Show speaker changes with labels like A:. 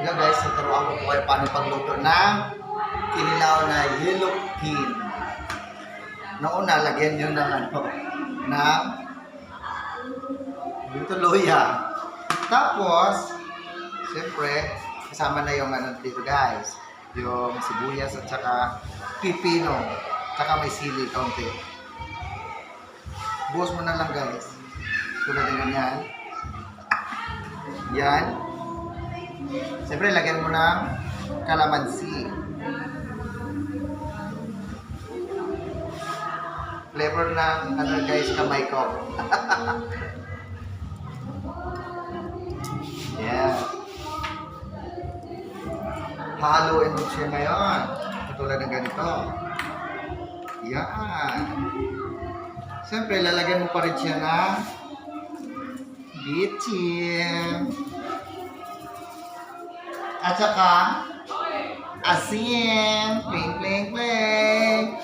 A: Hello guys, tuturuan ko po kayo paano pagluto ng kinilaw na yellow pin. Nauna, lagyan nyo ng luya. Tapos, siyempre, kasama na yung dito guys. Yung sibuyas at saka pipino. Tsaka may sili kaunti. Buhos mo na lang guys. Tulad ng ganyan. Yan. Siyempre, lagyan mo ng kalamansi. Flavor ng guys, kamay ko. Yeah. Haluin mo siya ngayon. Katulad ng ganito. Yan. Siyempre, lalagyan mo pa rin siya ng bitchin. At saka, asin. Pling, pling, pling.